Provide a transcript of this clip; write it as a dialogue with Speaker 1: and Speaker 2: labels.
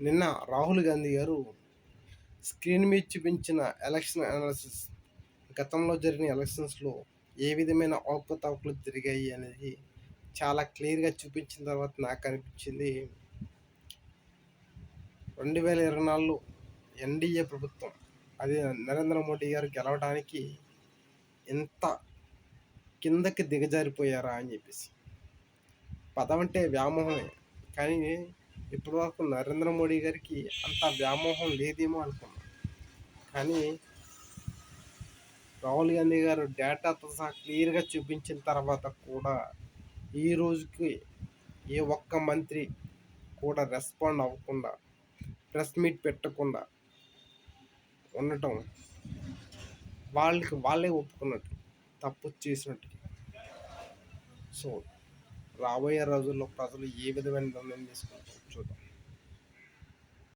Speaker 1: నిన్న రాహుల్ గాంధీ గారు స్క్రీన్ మీద చూపించిన ఎలక్షన్ అనాలిసిస్, గతంలో జరిగిన ఎలక్షన్స్లో ఏ విధమైన అవకతవకలు జరిగాయి అనేది చాలా క్లియర్గా చూపించిన తర్వాత నాకు అనిపించింది 2024లో ఎన్డీఏ ప్రభుత్వం, అది నరేంద్ర మోడీ గారు గెలవడానికి ఎంత కిందకి దిగజారిపోయారా అని చెప్పేసి. పదవంటే వ్యామోహమే, కానీ ఇప్పటి వరకు నరేంద్ర మోడీ గారికి అంత వ్యామోహం లేదేమో అనుకున్నాం. కానీ రాహుల్ గాంధీ గారు డేటాతో సహా క్లియర్గా చూపించిన తర్వాత కూడా ఈ రోజుకి ఏ ఒక్క మంత్రి కూడా రెస్పాండ్ అవ్వకుండా, ప్రెస్ మీట్ పెట్టకుండా ఉండటం వాళ్ళే ఒప్పుకున్నట్టు, తప్పు చేసినట్టు. సో రాబోయే రోజుల్లో ప్రజలు ఏ విధమైన నిర్ణయం తీసుకుంటారు?